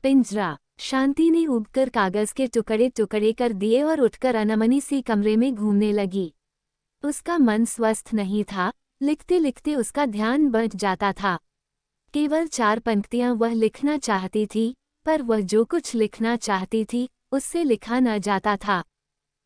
पिंजरा। शांति ने उबकर कागज के टुकड़े टुकड़े कर दिए और उठकर अनमनी सी कमरे में घूमने लगी। उसका मन स्वस्थ नहीं था, लिखते लिखते उसका ध्यान बंट जाता था। केवल 4 पंक्तियां वह लिखना चाहती थी, पर वह जो कुछ लिखना चाहती थी उससे लिखा न जाता था।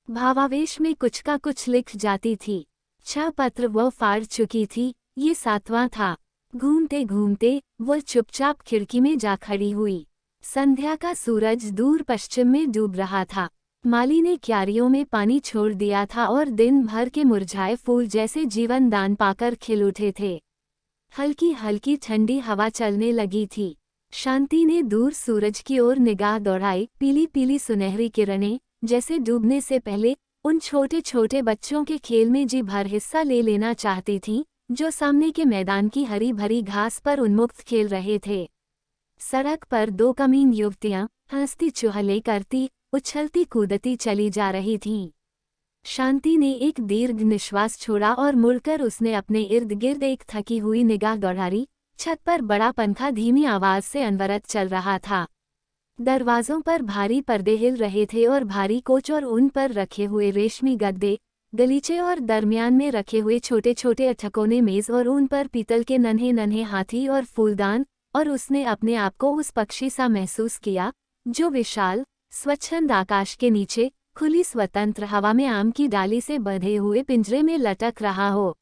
भावावेश में कुछ का कुछ लिख जाती थी। 6 पत्र वह फाड़ चुकी थी, ये 7वां था। घूमते घूमते वह चुपचाप खिड़की में जा खड़ी हुई। संध्या का सूरज दूर पश्चिम में डूब रहा था। माली ने क्यारियों में पानी छोड़ दिया था और दिन भर के मुरझाए फूल जैसे जीवन दान पाकर खिल उठे थे। हल्की हल्की ठंडी हवा चलने लगी थी। शांति ने दूर सूरज की ओर निगाह दौड़ाई। पीली पीली सुनहरी किरणें जैसे डूबने से पहले उन छोटे छोटे बच्चों के खेल में जी भर हिस्सा ले लेना चाहती थीं, जो सामने के मैदान की हरी भरी घास पर उन्मुक्त खेल रहे थे। सड़क पर 2 कमीन युवतियां हंसती चुहले करती, उछलती कूदती चली जा रही थीं। शांति ने एक दीर्घ निश्वास छोड़ा और मुड़कर उसने अपने इर्द गिर्द एक थकी हुई निगाह दौड़ाई। छत पर बड़ा पंखा धीमी आवाज से अनवरत चल रहा था। दरवाजों पर भारी पर्दे हिल रहे थे और भारी कोच और उन पर रखे हुए रेशमी गद्दे, गलीचे और दरमियान में रखे हुए छोटे छोटे अठकोने मेज और उन पर पीतल के नन्हे नन्हे हाथी और फूलदान। और उसने अपने आप को उस पक्षी सा महसूस किया जो विशाल स्वच्छंद आकाश के नीचे खुली स्वतंत्र हवा में आम की डाली से बंधे हुए पिंजरे में लटक रहा हो।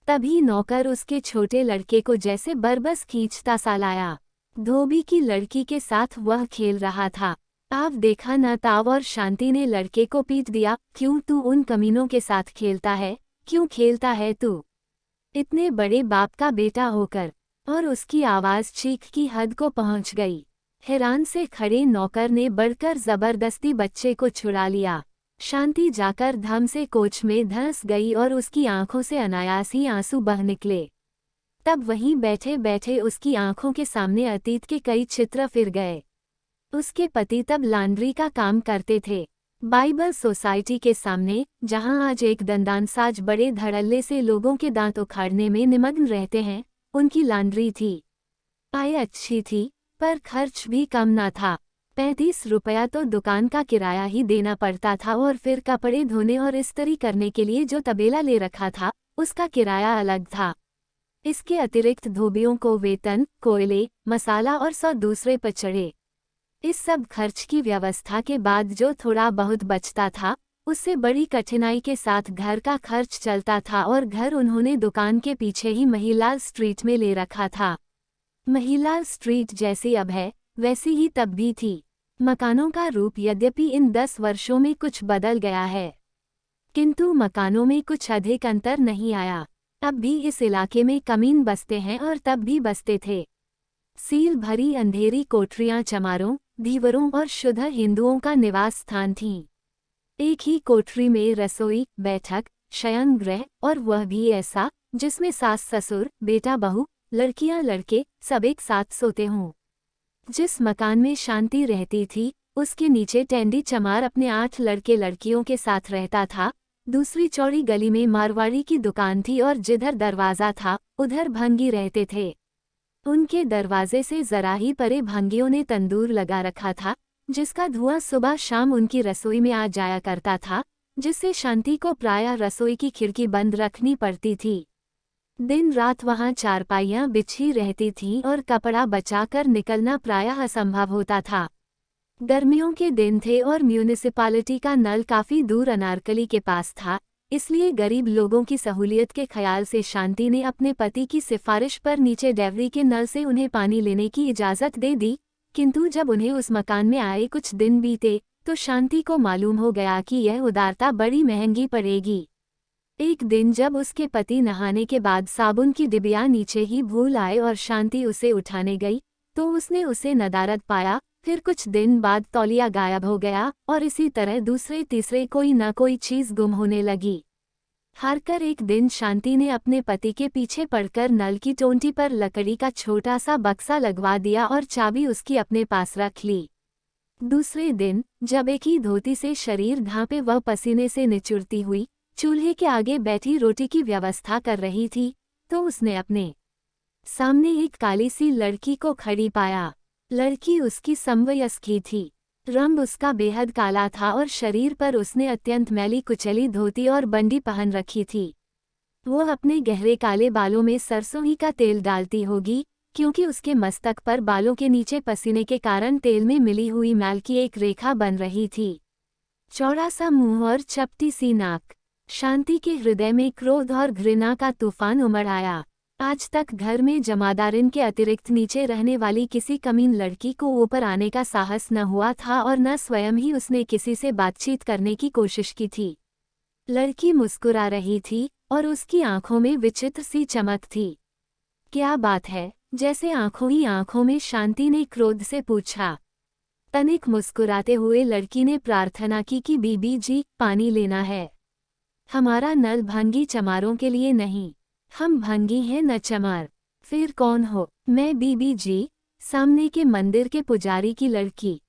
तभी नौकर उसके छोटे लड़के को जैसे बरबस खींचता सा लाया। धोबी की लड़की के साथ वह खेल रहा था। ताव देखा न ताव और शांति ने लड़के को पीट दिया। क्यों तू उन कमीनों के साथ खेलता है? क्यों खेलता है तू, इतने बड़े बाप का बेटा होकर? और उसकी आवाज चीख की हद को पहुंच गई। हैरान से खड़े नौकर ने बढ़कर जबरदस्ती बच्चे को छुड़ा लिया। शांति जाकर धम से कोच में धंस गई और उसकी आंखों से अनायास ही आंसू बह निकले। तब वहीं बैठे बैठे उसकी आंखों के सामने अतीत के कई चित्र फिर गए। उसके पति तब लॉन्ड्री का काम करते थे। बाइबल सोसाइटी के सामने, जहां आज एक दंदानसाज बड़े धड़ल्ले से लोगों के दांत उखाड़ने में निमग्न रहते हैं, उनकी लॉन्ड्री थी। आय अच्छी थी, पर खर्च भी कम न था। 35 रुपया तो दुकान का किराया ही देना पड़ता था और फिर कपड़े धोने और इस्त्री करने के लिए जो तबेला ले रखा था, उसका किराया अलग था। इसके अतिरिक्त धोबियों को वेतन, कोयले, मसाला और 100 दूसरे पर चढ़े। इस सब खर्च की व्यवस्था के बाद जो थोड़ा बहुत बचता था, उससे बड़ी कठिनाई के साथ घर का खर्च चलता था। और घर उन्होंने दुकान के पीछे ही महिलाल स्ट्रीट में ले रखा था। महिलाल स्ट्रीट जैसी अब है, वैसी ही तब भी थी। मकानों का रूप यद्यपि इन 10 वर्षों में कुछ बदल गया है, किंतु मकानों में कुछ अधिक अंतर नहीं आया। अब भी इस इलाके में कमीन बसते हैं और तब भी बसते थे। सील भरी अंधेरी कोठरियां चमारों, धीवरों और शुद्ध हिंदुओं का निवास स्थान थीं। एक ही कोठरी में रसोई, बैठक, शयन गृह और वह भी ऐसा जिसमें सास ससुर, बेटा बहू, लड़कियां लड़के सब एक साथ सोते हों। जिस मकान में शांति रहती थी, उसके नीचे टेंडी चमार अपने 8 लड़के लड़कियों के साथ रहता था। दूसरी चौड़ी गली में मारवाड़ी की दुकान थी और जिधर दरवाज़ा था, उधर भंगी रहते थे। उनके दरवाजे से जरा ही परे भंगियों ने तंदूर लगा रखा था, जिसका धुआं सुबह शाम उनकी रसोई में आ जाया करता था, जिससे शांति को प्रायः रसोई की खिड़की बंद रखनी पड़ती थी। दिन रात वहां चारपाइयां बिछी रहती थीं और कपड़ा बचाकर निकलना प्रायः असंभव होता था। गर्मियों के दिन थे और म्यूनिसिपैलिटी का नल काफी दूर अनारकली के पास था, इसलिए गरीब लोगों की सहूलियत के ख्याल से शांति ने अपने पति की सिफारिश पर नीचे डेवरी के नल से उन्हें पानी लेने की इजाज़त दे दी। किंतु जब उन्हें उस मकान में आए कुछ दिन बीते, तो शांति को मालूम हो गया कि यह उदारता बड़ी महंगी पड़ेगी। एक दिन जब उसके पति नहाने के बाद साबुन की डिबिया नीचे ही भूल आए और शांति उसे उठाने गई, तो उसने उसे नदारद पाया। फिर कुछ दिन बाद तौलिया गायब हो गया और इसी तरह दूसरे तीसरे कोई न कोई चीज़ गुम होने लगी। हारकर एक दिन शांति ने अपने पति के पीछे पड़कर नल की टोंटी पर लकड़ी का छोटा सा बक्सा लगवा दिया और चाबी उसकी अपने पास रख ली। दूसरे दिन जब एक ही धोती से शरीर ढांपे वह पसीने से निचुड़ती हुई चूल्हे के आगे बैठी रोटी की व्यवस्था कर रही थी, तो उसने अपने सामने एक काली सी लड़की को खड़ी पाया। लड़की उसकी समवयस्क थी। रंग उसका बेहद काला था और शरीर पर उसने अत्यंत मैली कुचली धोती और बंडी पहन रखी थी। वो अपने गहरे काले बालों में सरसों ही का तेल डालती होगी, क्योंकि उसके मस्तक पर बालों के नीचे पसीने के कारण तेल में मिली हुई मैल की एक रेखा बन रही थी। चौड़ा सा मुंह और चपटी सी नाक। शांति के हृदय में क्रोध और घृणा का तूफान उमड़ आया। आज तक घर में जमादारिन के अतिरिक्त नीचे रहने वाली किसी कमीन लड़की को ऊपर आने का साहस न हुआ था और न स्वयं ही उसने किसी से बातचीत करने की कोशिश की थी। लड़की मुस्कुरा रही थी और उसकी आंखों में विचित्र सी चमक थी। क्या बात है? जैसे आंखों ही आंखों में शांति ने क्रोध से पूछा। तनिक मुस्कुराते हुए लड़की ने प्रार्थना की कि बीबी जी, पानी लेना है। हमारा नल भंगी चमारों के लिए नहीं, हम भंगी हैं न चमार। फिर कौन हो? मैं बीबी जी, सामने के मंदिर के पुजारी की लड़की।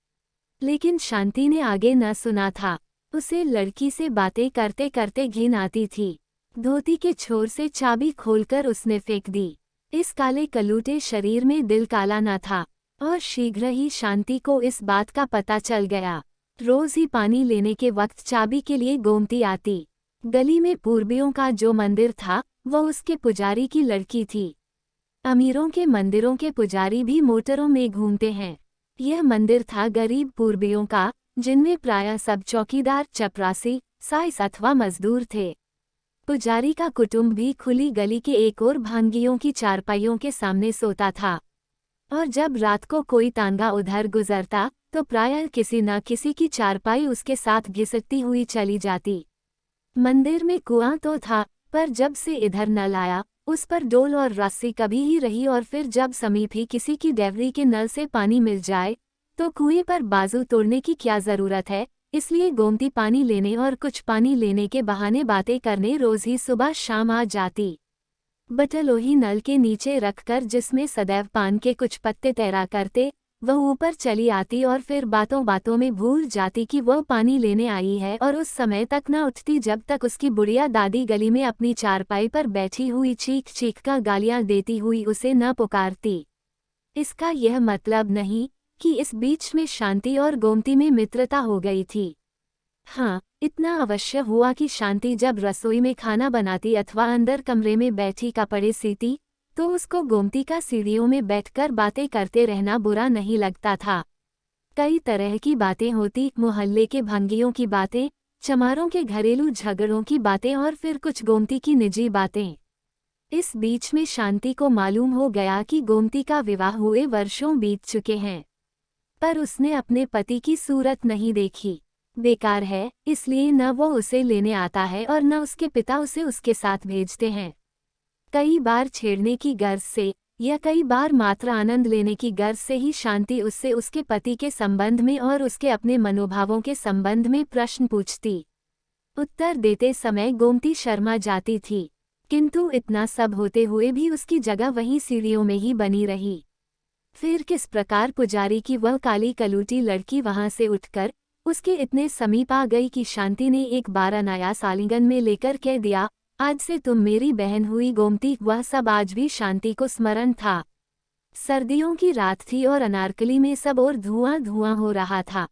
लेकिन शांति ने आगे न सुना था। उसे लड़की से बातें करते करते घिन आती थी। धोती के छोर से चाबी खोलकर उसने फेंक दी। इस काले कलूटे शरीर में दिल काला न था और शीघ्र ही शांति को इस बात का पता चल गया। रोज ही पानी लेने के वक्त चाबी के लिए गोमती आती। गली में पूर्वियों का जो मंदिर था वह उसके पुजारी की लड़की थी। अमीरों के मंदिरों के पुजारी भी मोटरों में घूमते हैं। यह मंदिर था गरीब पूर्वियों का, जिनमें प्रायः सब चौकीदार, चपरासी, साइस अथवा मजदूर थे। पुजारी का कुटुंब भी खुली गली के एक और भांगियों की चारपाइयों के सामने सोता था और जब रात को कोई तांगा उधर गुजरता तो प्रायः किसी न किसी की चारपाई उसके साथ घिसटती हुई चली जाती। मंदिर में कुआं तो था, पर जब से इधर नल आया उस पर डोल और रस्सी कभी ही रही और फिर जब समीप ही किसी की डेवरी के नल से पानी मिल जाए तो कुएं पर बाजू तोड़ने की क्या जरूरत है। इसलिए गोमती पानी लेने और कुछ पानी लेने के बहाने बातें करने रोज ही सुबह शाम आ जाती। बटलोही नल के नीचे रखकर, जिसमें सदैव पान के कुछ पत्ते तैरा करते, वह ऊपर चली आती और फिर बातों बातों में भूल जाती कि वह पानी लेने आई है और उस समय तक न उठती जब तक उसकी बुढ़िया दादी गली में अपनी चारपाई पर बैठी हुई चीख चीख कर गालियां देती हुई उसे न पुकारती। इसका यह मतलब नहीं कि इस बीच में शांति और गोमती में मित्रता हो गई थी। हाँ, इतना अवश्य हुआ कि शांति जब रसोई में खाना बनाती अथवा अंदर कमरे में बैठी कपड़े सीती तो उसको गोमती का सीढ़ियों में बैठकर बातें करते रहना बुरा नहीं लगता था। कई तरह की बातें होती, मोहल्ले के भंगियों की बातें, चमारों के घरेलू झगड़ों की बातें और फिर कुछ गोमती की निजी बातें। इस बीच में शांति को मालूम हो गया कि गोमती का विवाह हुए वर्षों बीत चुके हैं, पर उसने अपने पति की सूरत नहीं देखी। बेकार है, इसलिए न वो उसे लेने आता है और न उसके पिता उसे उसके साथ भेजते हैं। कई बार छेड़ने की गर्ज से या कई बार मात्र आनंद लेने की गर्ज से ही शांति उससे उसके पति के संबंध में और उसके अपने मनोभावों के संबंध में प्रश्न पूछती। उत्तर देते समय गोमती शर्मा जाती थी, किंतु इतना सब होते हुए भी उसकी जगह वहीं सीढ़ियों में ही बनी रही। फिर किस प्रकार पुजारी की वह काली कलूटी लड़की वहां से उठकर उसके इतने समीप आ गई कि शांति ने एक बार अनायास आलिंगन में लेकर कह दिया, आज से तुम मेरी बहन हुई गोमती। वह सब आज भी शांति को स्मरण था। सर्दियों की रात थी और अनारकली में सब और धुआं धुआं हो रहा था।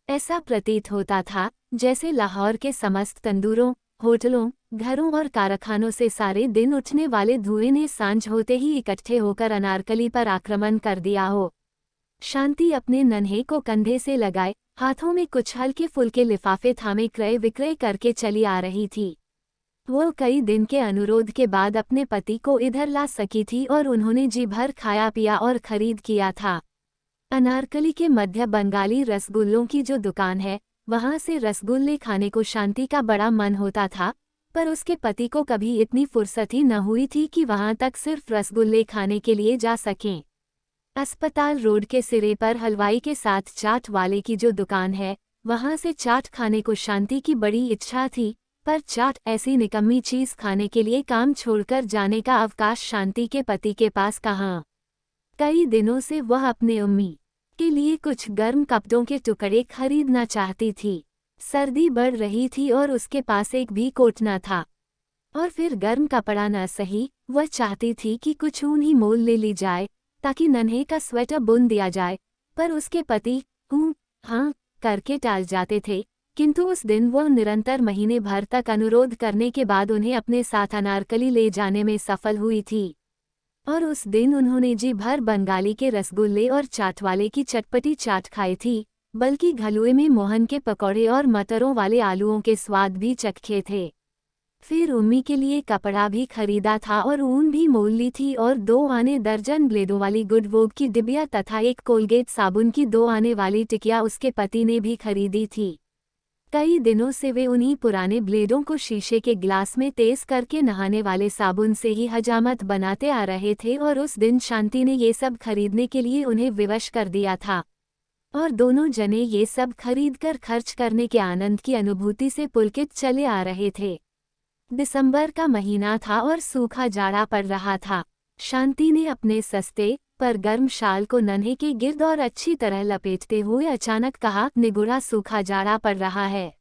ऐसा प्रतीत होता था जैसे लाहौर के समस्त तंदूरों, होटलों, घरों और कारखानों से सारे दिन उठने वाले धुएं ने सांझ होते ही इकट्ठे होकर अनारकली पर आक्रमण कर दिया हो। शांति अपने नन्हे को कंधे से लगाए, हाथों में कुछ हल्के फुल्के लिफाफे थामे क्रय विक्रय करके चली आ रही थी। वो कई दिन के अनुरोध के बाद अपने पति को इधर ला सकी थी और उन्होंने जी भर खाया पिया और खरीद किया था। अनारकली के मध्य बंगाली रसगुल्लों की जो दुकान है, वहां से रसगुल्ले खाने को शांति का बड़ा मन होता था, पर उसके पति को कभी इतनी फुर्सत ही न हुई थी कि वहां तक सिर्फ रसगुल्ले खाने के लिए जा सकें। अस्पताल रोड के सिरे पर हलवाई के साथ चाट वाले की जो दुकान है, वहां से चाट खाने को शांति की बड़ी इच्छा थी, पर चाट ऐसी निकम्मी चीज खाने के लिए काम छोड़कर जाने का अवकाश शांति के पति के पास कहाँ। कई दिनों से वह अपने अम्मी के लिए कुछ गर्म कपड़ों के टुकड़े खरीदना चाहती थी। सर्दी बढ़ रही थी और उसके पास एक भी कोट न था, और फिर गर्म कपड़ा न सही, वह चाहती थी कि कुछ ऊन ही मोल ले ली जाए ताकि नन्हे का स्वेटर बुन दिया जाए पर उसके पति हाँ करके टाल जाते थे। किंतु उस दिन वह निरंतर महीने भर तक अनुरोध करने के बाद उन्हें अपने साथ अनारकली ले जाने में सफल हुई थी। और उस दिन उन्होंने जी भर बंगाली के रसगुल्ले और चाटवाले की चटपटी चाट खाई थी, बल्कि घलुए में मोहन के पकौड़े और मटरों वाले आलूओं के स्वाद भी चखे थे। फिर उम्मी के लिए कपड़ा भी खरीदा था और ऊन भी मोल ली थी और 2 आने दर्जन ब्लेडों वाली गुड वोग की डिबिया तथा एक कोलगेट साबुन की 2 आने वाली टिकिया उसके पति ने भी खरीदी थी। कई दिनों से वे उन्हीं पुराने ब्लेडों को शीशे के गिलास में तेज करके नहाने वाले साबुन से ही हजामत बनाते आ रहे थे और उस दिन शांति ने ये सब खरीदने के लिए उन्हें विवश कर दिया था। और दोनों जने ये सब खरीदकर खर्च करने के आनंद की अनुभूति से पुलकित चले आ रहे थे। दिसंबर का महीना था और सूखा जाड़ा पड़ रहा था। शांति ने अपने सस्ते पर गर्म शाल को नन्हे के गिर्द और अच्छी तरह लपेटते हुए अचानक कहा, निगुड़ा सूखा जाड़ा पड़ रहा है।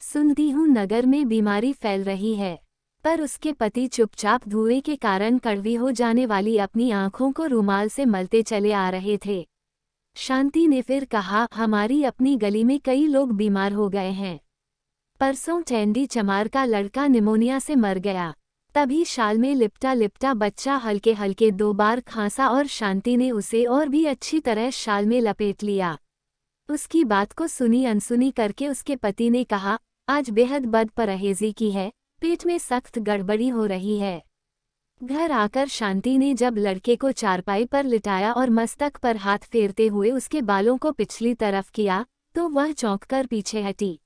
सुनती हूँ नगर में बीमारी फैल रही है। पर उसके पति चुपचाप धुएं के कारण कड़वी हो जाने वाली अपनी आंखों को रुमाल से मलते चले आ रहे थे। शांति ने फिर कहा, हमारी अपनी गली में कई लोग बीमार हो गए हैं। परसों टैंडी चमार का लड़का निमोनिया से मर गया। तभी शाल में लिपटा लिपटा बच्चा हल्के हल्के 2 बार खांसा और शांति ने उसे और भी अच्छी तरह शाल में लपेट लिया। उसकी बात को सुनी अनसुनी करके उसके पति ने कहा, आज बेहद बदपरहेजी की है, पेट में सख्त गड़बड़ी हो रही है। घर आकर शांति ने जब लड़के को चारपाई पर लिटाया और मस्तक पर हाथ फेरते हुए उसके बालों को पिछली तरफ किया, तो वह चौंककर पीछे हटी।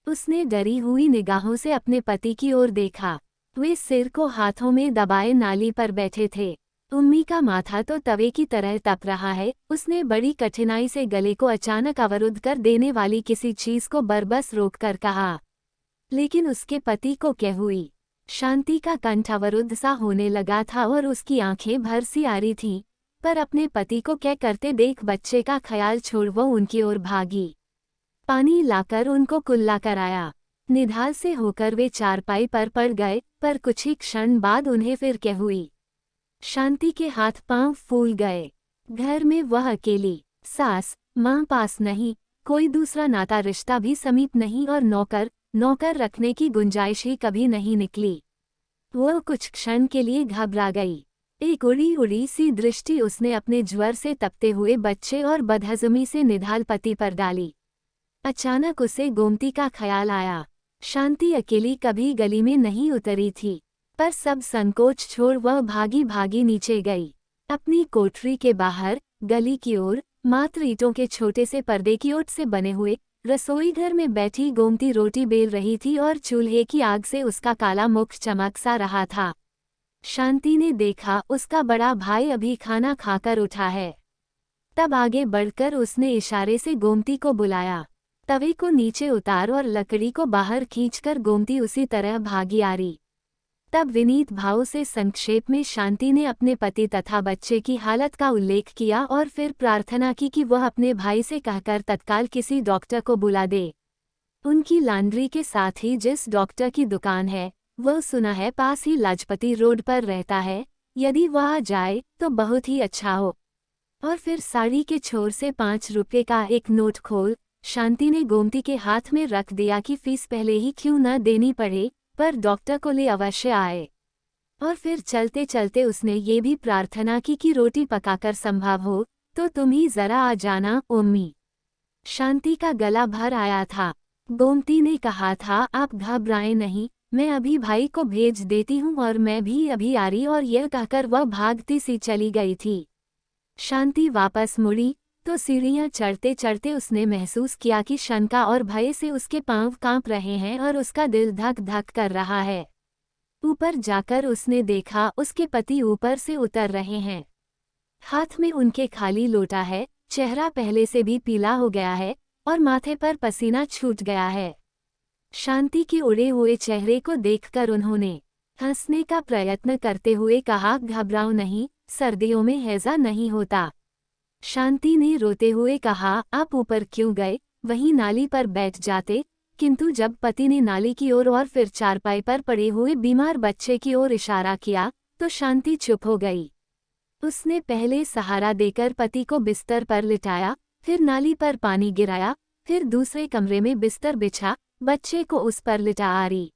उसने डरी हुई निगाहों से अपने पति की ओर देखा। वे सिर को हाथों में दबाए नाली पर बैठे थे। उम्मी का माथा तो तवे की तरह तप रहा है। उसने बड़ी कठिनाई से गले को अचानक अवरुद्ध कर देने वाली किसी चीज को बरबस रोककर कहा, लेकिन उसके पति को क्या हुई? शांति का कंठ अवरुद्ध सा होने लगा था और उसकी आंखें भर सी आ रही थीं, पर अपने पति को क्या करते देख बच्चे का ख्याल छोड़ वो उनकी ओर भागी। पानी लाकर उनको कुल्ला कराया। निढाल से होकर वे चारपाई पर पड़ गए, पर कुछ ही क्षण बाद उन्हें फिर क्या हुई। शांति के हाथ पांव फूल गए। घर में वह अकेली, सास मां पास नहीं, कोई दूसरा नाता रिश्ता भी समीप नहीं और नौकर रखने की गुंजाइश ही कभी नहीं निकली। वह कुछ क्षण के लिए घबरा गई। एक उड़ी उड़ी सी दृष्टि उसने अपने ज्वर से तपते हुए बच्चे और बदहजमी से निढाल पति पर डाली। अचानक उसे गोमती का ख्याल आया। शांति अकेली कभी गली में नहीं उतरी थी, पर सब संकोच छोड़ वह भागी भागी नीचे गई। अपनी कोठरी के बाहर गली की ओर मात्र ईंटों के छोटे से पर्दे की ओट से बने हुए रसोई घर में बैठी गोमती रोटी बेल रही थी और चूल्हे की आग से उसका काला मुख चमक सा रहा था। शांति ने देखा, उसका बड़ा भाई अभी खाना खाकर उठा है। तब आगे बढ़कर उसने इशारे से गोमती को बुलाया। तवे को नीचे उतार और लकड़ी को बाहर खींचकर गोमती उसी तरह भागी आ रही। तब विनीत भाव से संक्षेप में शांति ने अपने पति तथा बच्चे की हालत का उल्लेख किया और फिर प्रार्थना की कि वह अपने भाई से कहकर तत्काल किसी डॉक्टर को बुला दे। उनकी लॉन्ड्री के साथ ही जिस डॉक्टर की दुकान है, वह सुना है पास ही लाजपती रोड पर रहता है। यदि वह आ जाए तो बहुत ही अच्छा हो। और फिर साड़ी के छोर से 5 रुपये का एक नोट खोल शांति ने गोमती के हाथ में रख दिया कि फीस पहले ही क्यों न देनी पड़े, पर डॉक्टर को ले अवश्य आए। और फिर चलते चलते उसने ये भी प्रार्थना की कि रोटी पकाकर संभव हो तो तुम ही जरा आ जाना उम्मी। शांति का गला भर आया था। गोमती ने कहा था, आप घबराएं नहीं, मैं अभी भाई को भेज देती हूँ और मैं भी अभी आ रही। और यह कहकर वह भागती सी चली गई थी। शांति वापस मुड़ी तो सीढ़ियां चढ़ते चढ़ते उसने महसूस किया कि शंका और भय से उसके पांव कांप रहे हैं और उसका दिल धक धक कर रहा है। ऊपर जाकर उसने देखा, उसके पति ऊपर से उतर रहे हैं। हाथ में उनके खाली लोटा है, चेहरा पहले से भी पीला हो गया है और माथे पर पसीना छूट गया है। शांति के उड़े हुए चेहरे को देखकर उन्होंने हंसने का प्रयत्न करते हुए कहा, घबराओ नहीं, सर्दियों में हैजा नहीं होता। शांति ने रोते हुए कहा, आप ऊपर क्यों गए, वहीं नाली पर बैठ जाते। किंतु जब पति ने नाली की ओर और फिर चारपाई पर पड़े हुए बीमार बच्चे की ओर इशारा किया तो शांति चुप हो गई। उसने पहले सहारा देकर पति को बिस्तर पर लिटाया, फिर नाली पर पानी गिराया, फिर दूसरे कमरे में बिस्तर बिछा, बच्चे को उस पर लिटा आ रही।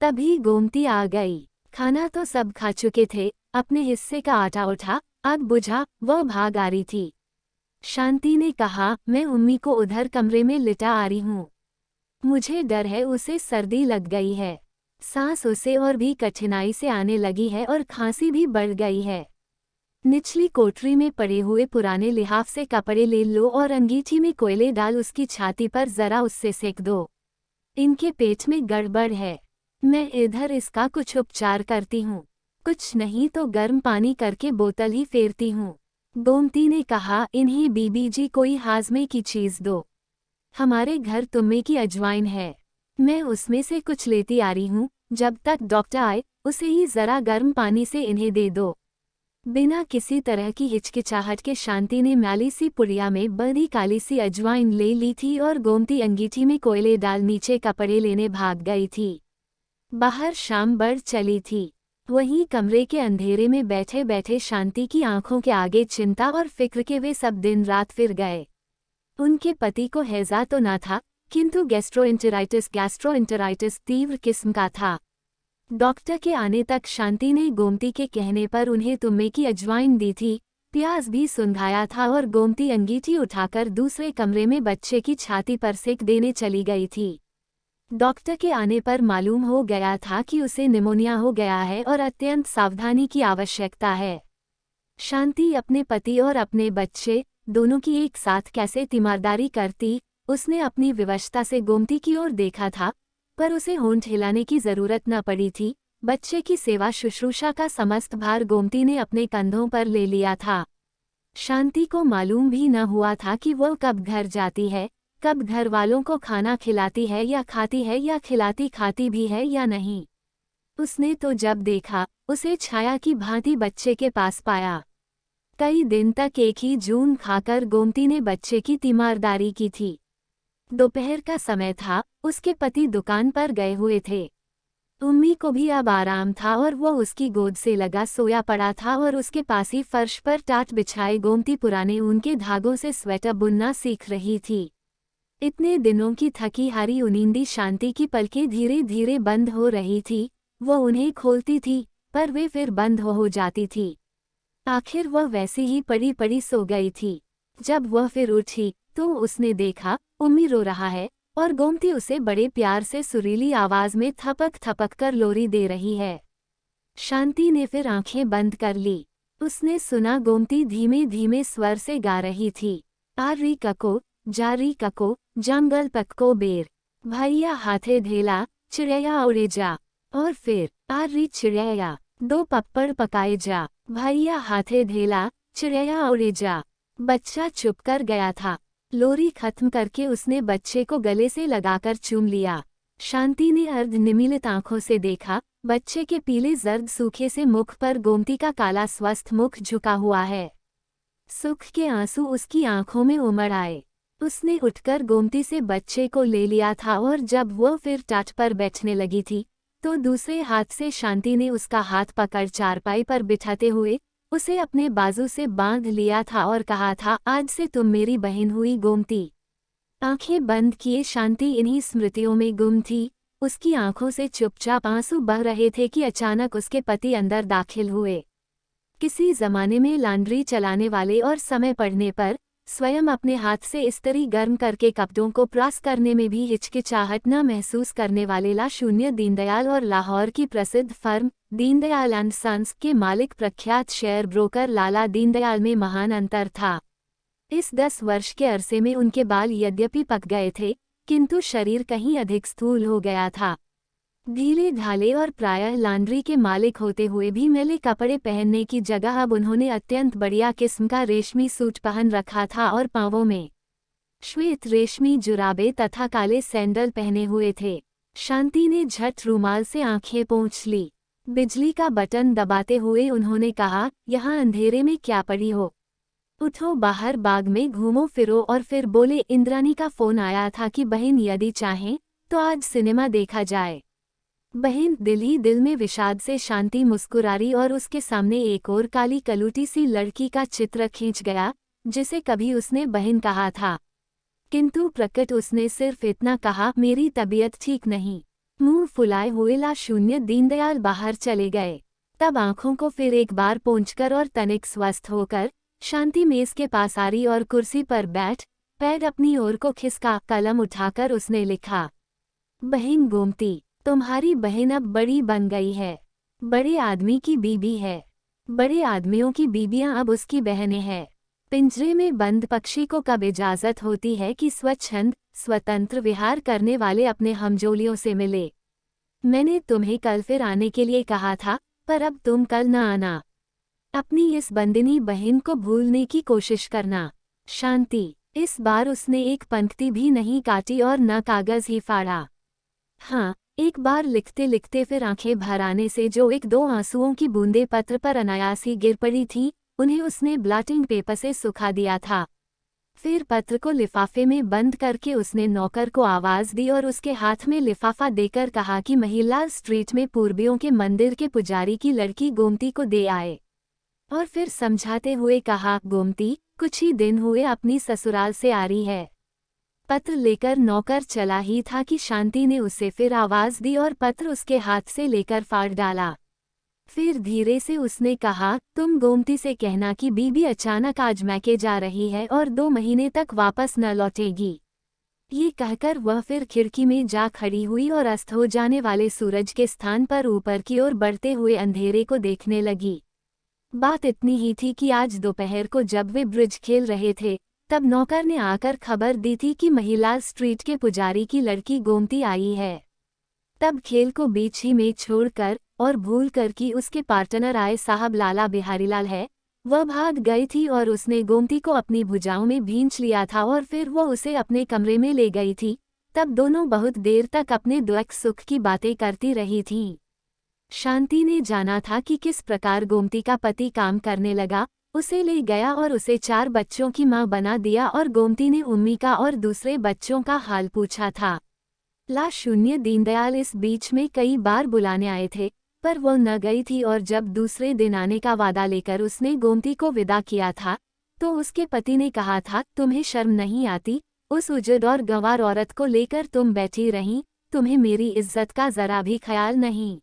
तभी गोमती आ गई। खाना तो सब खा चुके थे, अपने हिस्से का आटा उठा, आग बुझा, वह भाग आ रही थी। शांति ने कहा, मैं उम्मी को उधर कमरे में लिटा आ रही हूँ। मुझे डर है उसे सर्दी लग गई है। सांस उसे और भी कठिनाई से आने लगी है और खांसी भी बढ़ गई है। निचली कोठरी में पड़े हुए पुराने लिहाफ से कपड़े ले लो और अंगीठी में कोयले डाल उसकी छाती पर जरा उससे सेक दो। इनके पेट में गड़बड़ है। मैं इधर इसका कुछ उपचार करती हूँ। कुछ नहीं तो गर्म पानी करके बोतल ही फेरती हूँ। गोमती ने कहा, इन्हें बीबी जी कोई हाजमे की चीज दो। हमारे घर तुम्मे की अजवाइन है, मैं उसमें से कुछ लेती आ रही हूँ। जब तक डॉक्टर आए उसे ही जरा गर्म पानी से इन्हें दे दो। बिना किसी तरह की हिचकिचाहट के शांति ने मैली सी पुड़िया में बड़ी काली सी अजवाइन ले ली थी और गोमती अंगीठी में कोयले डाल नीचे कपड़े लेने भाग गई थी। बाहर शाम बढ़ चली थी। वहीं कमरे के अंधेरे में बैठे बैठे शांति की आंखों के आगे चिंता और फिक्र के वे सब दिन रात फिर गए। उनके पति को हैजा तो ना था, किंतु गैस्ट्रोएंटेराइटिस तीव्र किस्म का था। डॉक्टर के आने तक शांति ने गोमती के कहने पर उन्हें तुम्मे की अजवाइन दी थी, प्याज भी सुंघाया था और गोमती अंगीठी उठाकर दूसरे कमरे में बच्चे की छाती पर सेक देने चली गई थी। डॉक्टर के आने पर मालूम हो गया था कि उसे निमोनिया हो गया है और अत्यंत सावधानी की आवश्यकता है। शांति अपने पति और अपने बच्चे दोनों की एक साथ कैसे तीमारदारी करती, उसने अपनी विवशता से गोमती की ओर देखा था, पर उसे होंठ हिलाने की जरूरत न पड़ी थी। बच्चे की सेवा शुश्रूषा का समस्त भार गोमती ने अपने कंधों पर ले लिया था। शांति को मालूम भी न हुआ था कि वह कब घर जाती है, कब घर वालों को खाना खिलाती है या खाती है या खिलाती खाती भी है या नहीं। उसने तो जब देखा उसे छाया की भांति बच्चे के पास पाया। कई दिन तक एक ही जून खाकर गोमती ने बच्चे की तीमारदारी की थी। दोपहर का समय था, उसके पति दुकान पर गए हुए थे। उम्मी को भी अब आराम था और वह उसकी गोद से लगा सोया पड़ा था और उसके पास ही फर्श पर टाट बिछाए गोमती पुराने ऊन के धागों से स्वेटर बुनना सीख रही थी। इतने दिनों की थकी हारी उनींदी शांति की पलकें धीरे धीरे बंद हो रही थी। वह उन्हें खोलती थी, पर वे फिर बंद हो जाती थी। आखिर वह वैसे ही पड़ी पड़ी सो गई थी। जब वह फिर उठी तो उसने देखा उम्मी रो रहा है और गोमती उसे बड़े प्यार से सुरीली आवाज में थपक थपक कर लोरी दे रही है। शांति ने फिर आंखें बंद कर ली। उसने सुना गोमती धीमे धीमे स्वर से गा रही थी, आरी कको जारी कको जंगल पक्को बेर, भैया हाथे ढेला चिड़ैया उड़े जा। और फिर आरी चिड़ैया दो पप्पड़ पकाए जा, भैया हाथे ढेला चिड़ैया उड़े जा। बच्चा चुप कर गया था। लोरी खत्म करके उसने बच्चे को गले से लगाकर चूम लिया। शांति ने अर्धनिमीलित आंखों से देखा, बच्चे के पीले जर्द सूखे से मुख पर गोमती का काला स्वस्थ मुख झुका हुआ है। सुख के आंसू उसकी आंखों में उमड़ आए। उसने उठकर गोमती से बच्चे को ले लिया था और जब वह फिर टाट पर बैठने लगी थी तो दूसरे हाथ से शांति ने उसका हाथ पकड़ चारपाई पर बिठाते हुए उसे अपने बाजू से बांध लिया था और कहा था, आज से तुम मेरी बहन हुई गोमती। आंखें बंद किए शांति इन्हीं स्मृतियों में गुम थी। उसकी आंखों से चुपचाप आंसू बह रहे थे कि अचानक उसके पति अंदर दाखिल हुए। किसी जमाने में लॉन्ड्री चलाने वाले और समय पड़ने पर स्वयं अपने हाथ से इस्त्री गर्म करके कपड़ों को प्रेस करने में भी हिचकिचाहट न महसूस करने वाले ला शून्य दीनदयाल और लाहौर की प्रसिद्ध फर्म दीनदयाल एंड सन्स के मालिक प्रख्यात शेयर ब्रोकर लाला दीनदयाल में महान अंतर था। इस 10 वर्ष के अरसे में उनके बाल यद्यपि पक गए थे, किंतु शरीर कहीं अधिक स्थूल हो गया था। ढीले ढाले और प्रायः लॉन्ड्री के मालिक होते हुए भी मैले कपड़े पहनने की जगह अब उन्होंने अत्यंत बढ़िया किस्म का रेशमी सूट पहन रखा था और पांवों में श्वेत रेशमी जुराबे तथा काले सैंडल पहने हुए थे। शांति ने झट रूमाल से आंखें पोंछ ली। बिजली का बटन दबाते हुए उन्होंने कहा, यहाँ अंधेरे में क्या पड़ी हो? उठो, बाहर बाग में घूमो फिरो। और फिर बोले, इंद्रानी का फोन आया था कि बहन यदि चाहें तो आज सिनेमा देखा जाए। बहन दिल ही दिल में विषाद से शांति मुस्कुरारी और उसके सामने एक और काली कलूटी सी लड़की का चित्र खींच गया, जिसे कभी उसने बहन कहा था। किंतु प्रकट उसने सिर्फ इतना कहा, मेरी तबीयत ठीक नहीं। मुंह फुलाए हुए ला शून्य दीनदयाल बाहर चले गए। तब आंखों को फिर एक बार पोंछकर और तनिक स्वस्थ होकर शांति मेज के पास आ रही और कुर्सी पर बैठ पैर अपनी ओर को खिसका कलम उठाकर उसने लिखा, बहन गोमती, तुम्हारी बहन अब बड़ी बन गई है। बड़े आदमी की बीबी है। बड़े आदमियों की बीबियां अब उसकी बहनें हैं। पिंजरे में बंद पक्षी को कब इजाजत होती है कि स्वच्छंद स्वतंत्र विहार करने वाले अपने हमजोलियों से मिले। मैंने तुम्हें कल फिर आने के लिए कहा था, पर अब तुम कल न आना। अपनी इस बंदिनी बहन को भूलने की कोशिश करना। शांति। इस बार उसने एक पंक्ति भी नहीं काटी और न कागज ही फाड़ा। हाँ, एक बार लिखते लिखते फिर आंखें भर आने से जो एक दो आंसुओं की बूंदें पत्र पर अनायास ही गिर पड़ी थीं, उन्हें उसने ब्लॉटिंग पेपर से सुखा दिया था। फिर पत्र को लिफाफे में बंद करके उसने नौकर को आवाज दी और उसके हाथ में लिफाफा देकर कहा कि महिलाल स्ट्रीट में पूर्वियों के मंदिर के पुजारी की लड़की गोमती को दे आए। और फिर समझाते हुए कहा, गोमती कुछ ही दिन हुए अपनी ससुराल से आ रही है। पत्र लेकर नौकर चला ही था कि शांति ने उसे फिर आवाज दी और पत्र उसके हाथ से लेकर फाड़ डाला। फिर धीरे से उसने कहा, तुम गोमती से कहना कि बीबी अचानक आज मैके जा रही है और 2 महीने तक वापस न लौटेगी। ये कहकर वह फिर खिड़की में जा खड़ी हुई और अस्त हो जाने वाले सूरज के स्थान पर ऊपर की ओर बढ़ते हुए अंधेरे को देखने लगी। बात इतनी ही थी कि आज दोपहर को जब वे ब्रिज खेल रहे थे, तब नौकर ने आकर खबर दी थी कि महिलाल स्ट्रीट के पुजारी की लड़की गोमती आई है। तब खेल को बीच ही में छोड़कर और भूल कर कि उसके पार्टनर आए साहब लाला बिहारीलाल है, वह भाग गई थी और उसने गोमती को अपनी भुजाओं में भींच लिया था और फिर वो उसे अपने कमरे में ले गई थी। तब दोनों बहुत देर तक अपने दुख सुख की बातें करती रही थीं। शांति ने जाना था कि किस प्रकार गोमती का पति काम करने लगा, उसे ले गया और उसे 4 बच्चों की मां बना दिया और गोमती ने उम्मी का और दूसरे बच्चों का हाल पूछा था। ला शून्य दीनदयाल इस बीच में कई बार बुलाने आए थे, पर वो न गई थी और जब दूसरे दिन आने का वादा लेकर उसने गोमती को विदा किया था, तो उसके पति ने कहा था, तुम्हें शर्म नहीं आती? उस उजड़ और गंवार औरत को लेकर तुम बैठी रहीं, तुम्हें मेरी इज्जत का जरा भी ख्याल नहीं।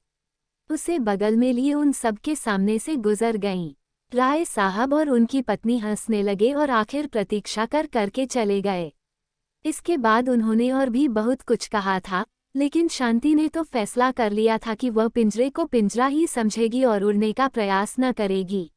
उसे बगल में लिए उन सबके सामने से गुजर गईं। राय साहब और उनकी पत्नी हंसने लगे और आखिर प्रतीक्षा करके चले गए। इसके बाद उन्होंने और भी बहुत कुछ कहा था, लेकिन शांति ने तो फैसला कर लिया था कि वह पिंजरे को पिंजरा ही समझेगी और उड़ने का प्रयास न करेगी।